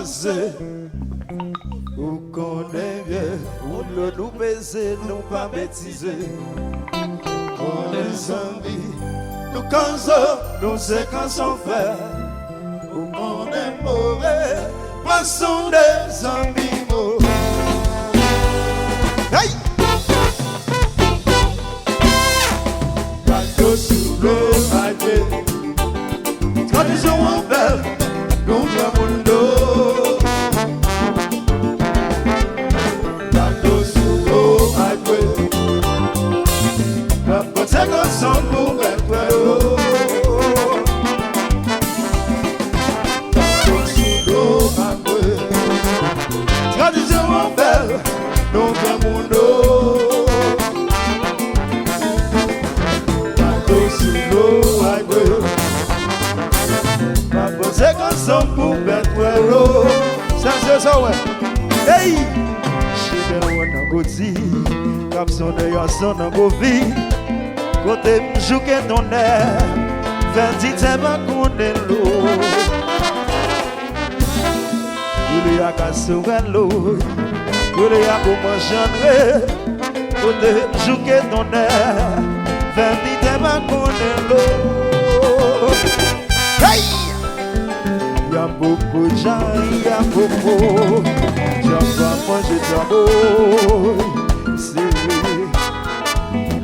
passé. Ou connaît bien, ou le nous baiser, nous pas bêtiser. On est amis, nous cansons, nous c'est quand on fait. Ou qu'on est mauvais, passons des amis mauvais. Hey! Bateau sous l'eau, maillé. Tradition en belle, contre le monde. Bateau sous l'eau, maillé. La pote qu'on s'en pour mettre l'eau. Bateau sous l'eau, maillé. Tradition en belle, contre le monde. C'est comme ça pour mettre l'eau. Ça c'est ça ouais. Hey! She don't wanna go see. Comme son œil à son envie. Côté m'jouke ton air. Vendi t'es ma connaît l'eau. Il y a qu'à sauver l'eau. Il y a pour manger. Côté m'jouke ton air. Vendi t'es ma connaît l'eau. Hey! Y'a beaucoup de gens, y'a beaucoup. J'en vais manger de c'est vrai.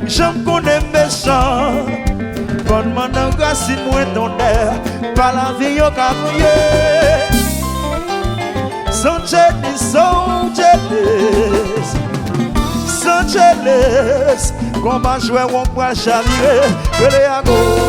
J'en connais méchant. Bonne mananga si moi ton air. Pas la vie au café. Sans jealous. Comment jouer on peut charrier. Que les agos.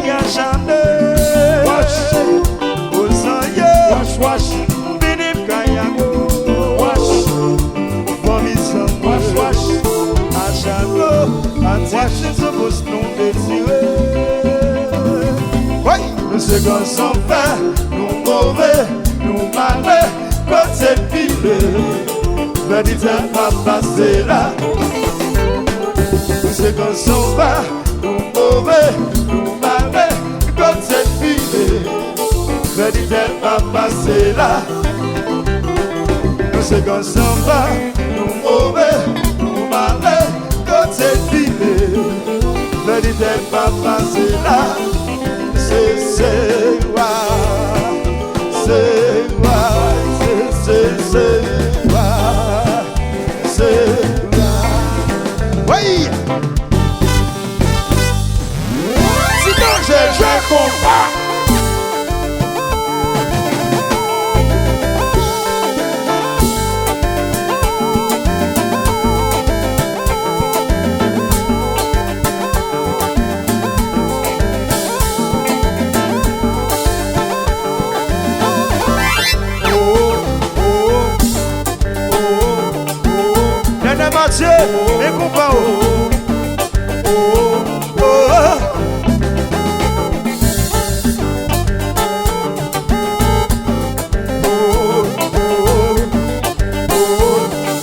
y'a jamais. Wash, wash, binim kayango. Wash, wash, achano, attention se pose non désiré. Oui, nous se qu'on s'en fait, nous mauvais, nous malais, quand c'est pile, venez pas passer là. Nous se qu'on s'en fait, nous mauvais, nous malais, quand c'est pile, venez pas passer là. Nous se qu'on s'en fait, nous mauvais, nous malais, quand c'est pile, venez pas passer là. C'est moi, c'est moi, c'est moi, c'est moi. Oui! Sinon je combat. Mathieu, et compas.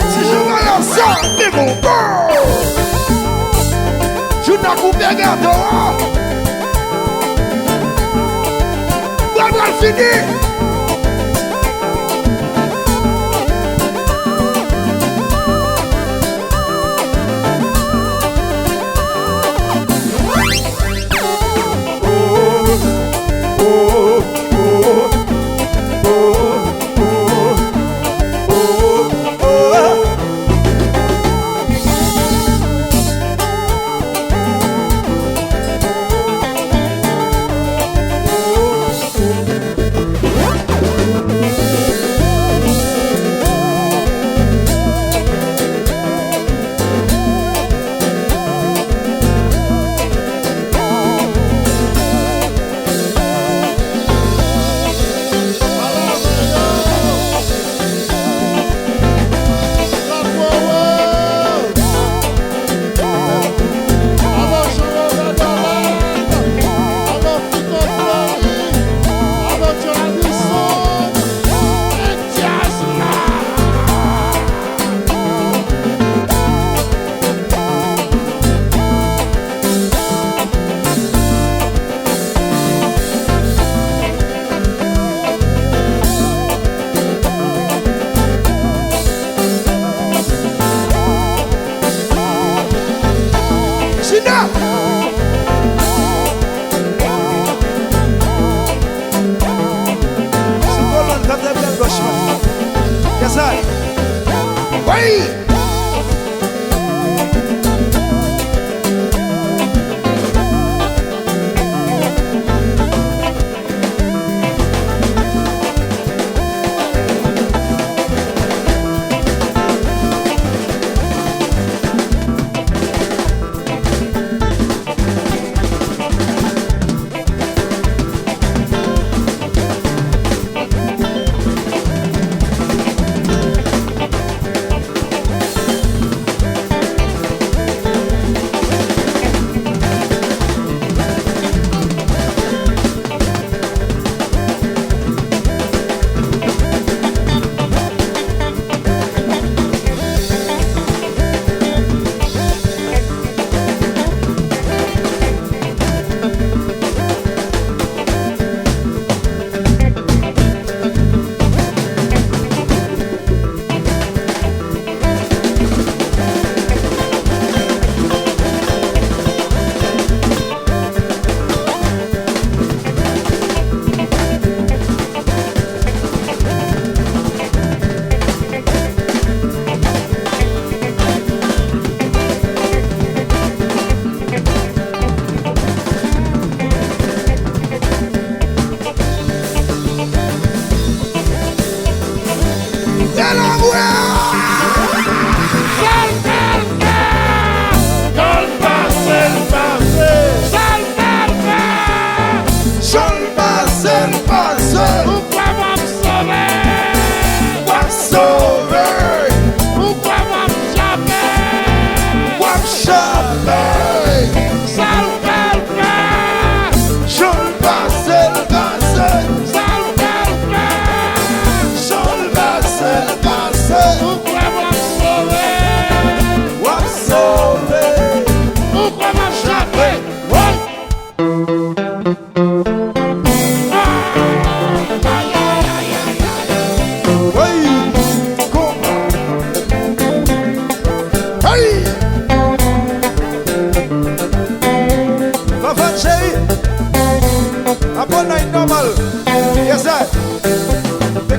Si je regarde ça, c'est mon corps. Je n'ai coupé regarde. Voilà fini.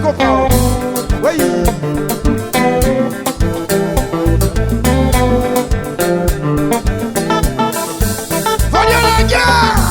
comprends. Oui. Voyons la guerre.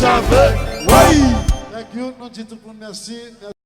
Oui. Thank you. Nous disons tout le monde merci.